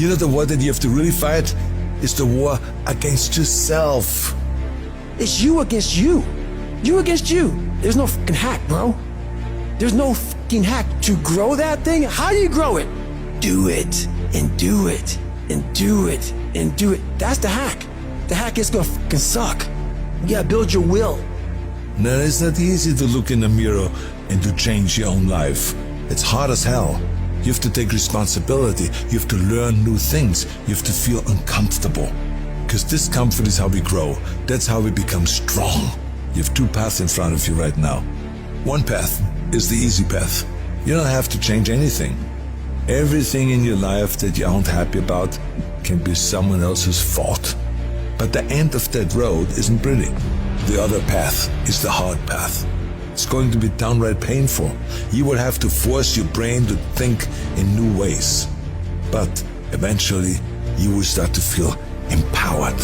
You know the war that you have to really fight is the war against yourself. It's you against you. You against you. There's no fucking hack, bro. There's no fucking hack to grow that thing. How do you grow it? Do it, and do it, and do it, and do it. That's the hack. The hack is gonna fucking suck. You gotta build your will. No, it's not easy to look in the mirror and to change your own life. It's hard as hell. You have to take responsibility. You have to learn new things. You have to feel uncomfortable. Because discomfort is how we grow. That's how we become strong. You have two paths in front of you right now. One path is the easy path. You don't have to change anything. Everything in your life that you aren't happy about can be someone else's fault. But the end of that road isn't pretty. The other path is the hard path. It's going to be downright painful. You will have to force your brain to think in new ways. But eventually, you will start to feel empowered.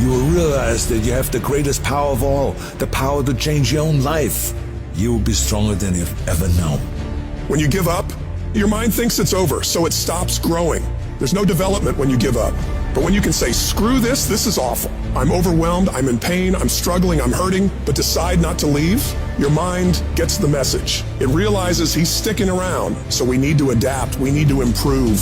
You will realize that you have the greatest power of all, the power to change your own life. You will be stronger than you've ever known. When you give up, your mind thinks it's over, so it stops growing. There's no development when you give up. But when you can say, screw this is awful. I'm overwhelmed, I'm in pain, I'm struggling, I'm hurting, but decide not to leave, your mind gets the message. It realizes he's sticking around, so we need to adapt, we need to improve.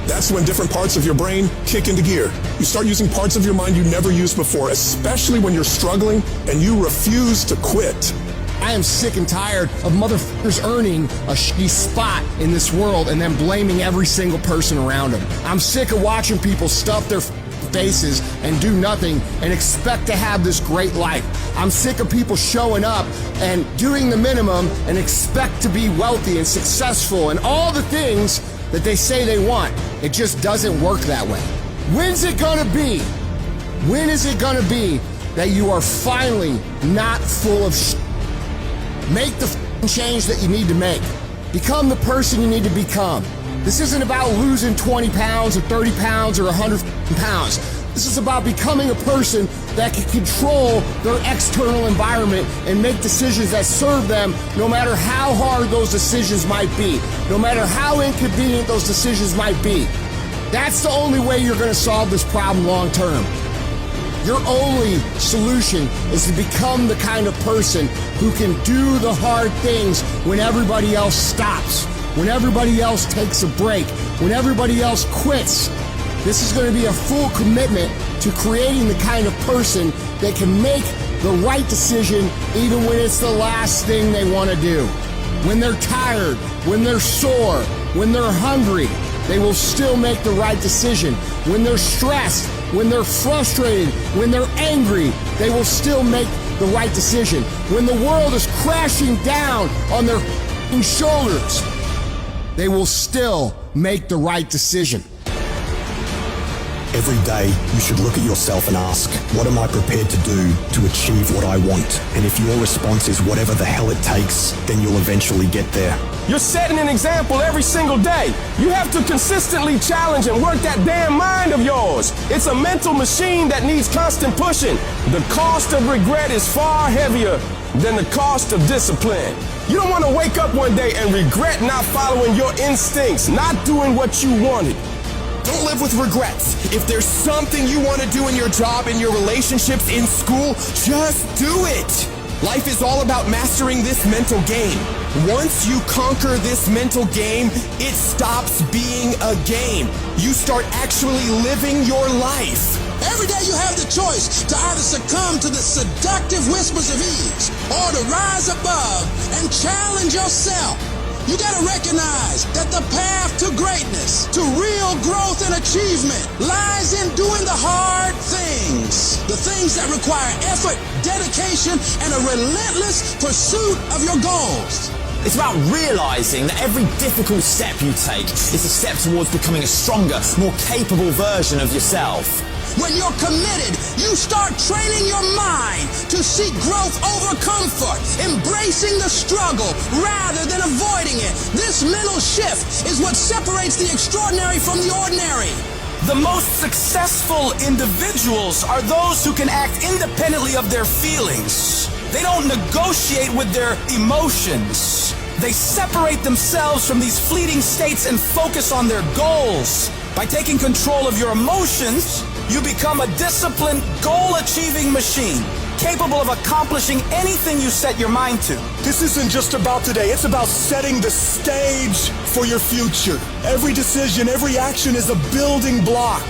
That's when different parts of your brain kick into gear. You start using parts of your mind you never used before, especially when you're struggling and you refuse to quit. I am sick and tired of motherfuckers earning a shitty spot in this world and then blaming every single person around them. I'm sick of watching people stuff their faces and do nothing and expect to have this great life. I'm sick of people showing up and doing the minimum and expect to be wealthy and successful and all the things that they say they want. It just doesn't work that way. When's it gonna be? When is it gonna be that you are finally not full of shit? Make the change that you need to make. Become the person you need to become. This isn't about losing 20 pounds or 30 pounds or 100 pounds. This is about becoming a person that can control their external environment and make decisions that serve them no matter how hard those decisions might be, no matter how inconvenient those decisions might be. That's the only way you're going to solve this problem long term. Your only solution is to become the kind of person who can do the hard things when everybody else stops, when everybody else takes a break, when everybody else quits. This is going to be a full commitment to creating the kind of person that can make the right decision even when it's the last thing they want to do. When they're tired, when they're sore, when they're hungry, they will still make the right decision. When they're stressed, when they're frustrated, when they're angry, they will still make the right decision. When the world is crashing down on their shoulders, they will still make the right decision. Every day, you should look at yourself and ask, what am I prepared to do to achieve what I want? And if your response is whatever the hell it takes, then you'll eventually get there. You're setting an example every single day. You have to consistently challenge and work that damn mind of yours. It's a mental machine that needs constant pushing. The cost of regret is far heavier than the cost of discipline. You don't want to wake up one day and regret not following your instincts, not doing what you wanted. Don't live with regrets. If there's something you want to do in your job, in your relationships, in school, just do it. Life is all about mastering this mental game. Once you conquer this mental game, it stops being a game. You start actually living your life. Every day you have the choice to either succumb to the seductive whispers of ease or to rise above and challenge yourself. You gotta recognize that the path to greatness, to real growth and achievement, lies in doing the hard things. The things that require effort, dedication, and a relentless pursuit of your goals. It's about realizing that every difficult step you take is a step towards becoming a stronger, more capable version of yourself. When you're committed, you start training your mind to seek growth over comfort, embracing the struggle rather than avoiding it. This mental shift is what separates the extraordinary from the ordinary. The most successful individuals are those who can act independently of their feelings. They don't negotiate with their emotions. They separate themselves from these fleeting states and focus on their goals. By taking control of your emotions, you become a disciplined, goal-achieving machine, capable of accomplishing anything you set your mind to. This isn't just about today, it's about setting the stage for your future. Every decision, every action is a building block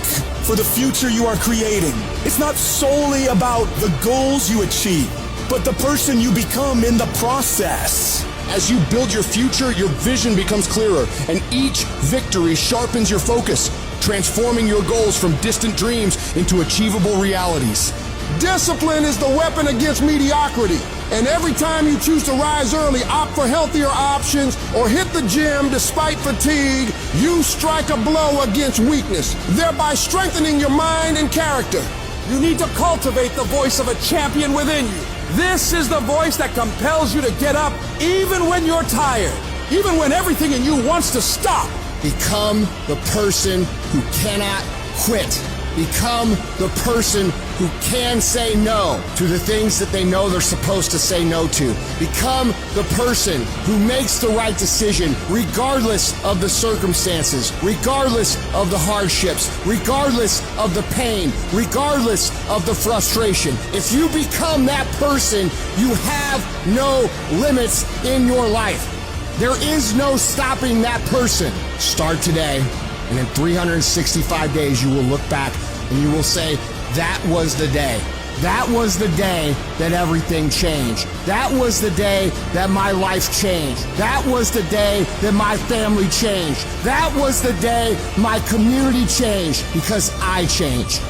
for the future you are creating. It's not solely about the goals you achieve, but the person you become in the process. As you build your future, your vision becomes clearer, and each victory sharpens your focus, transforming your goals from distant dreams into achievable realities. Discipline is the weapon against mediocrity. And every time you choose to rise early, opt for healthier options, or hit the gym despite fatigue, you strike a blow against weakness, thereby strengthening your mind and character. You need to cultivate the voice of a champion within you. This is the voice that compels you to get up even when you're tired, even when everything in you wants to stop. Become the person who cannot quit. Become the person who can say no to the things that they know they're supposed to say no to. Become the person who makes the right decision regardless of the circumstances, regardless of the hardships, regardless of the pain, regardless of the frustration. If you become that person, you have no limits in your life. There is no stopping that person. Start today. And in 365 days, you will look back and you will say, that was the day. That was the day that everything changed. That was the day that my life changed. That was the day that my family changed. That was the day my community changed because I changed.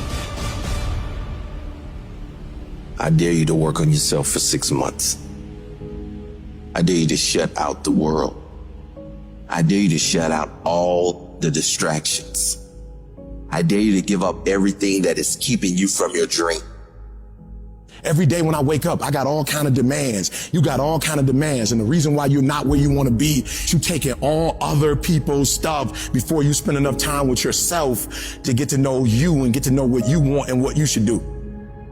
I dare you to work on yourself for 6 months. I dare you to shut out the world. I dare you to shut out all the distractions. I dare you to give up everything that is keeping you from your dream. Every day when I wake up, I got all kind of demands. You got all kind of demands. And the reason why you're not where you want to be, you taking all other people's stuff before you spend enough time with yourself to get to know you and get to know what you want and what you should do.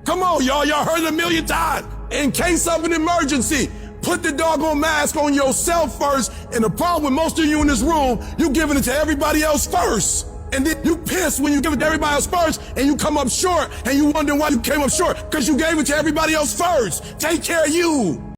Come on, y'all. Y'all heard it a million times. In case of an emergency, put the doggone mask on yourself first. And the problem with most of you in this room, you giving it to everybody else first. And then you piss when you give it to everybody else first and you come up short and you wonder why you came up short because you gave it to everybody else first. Take care of you.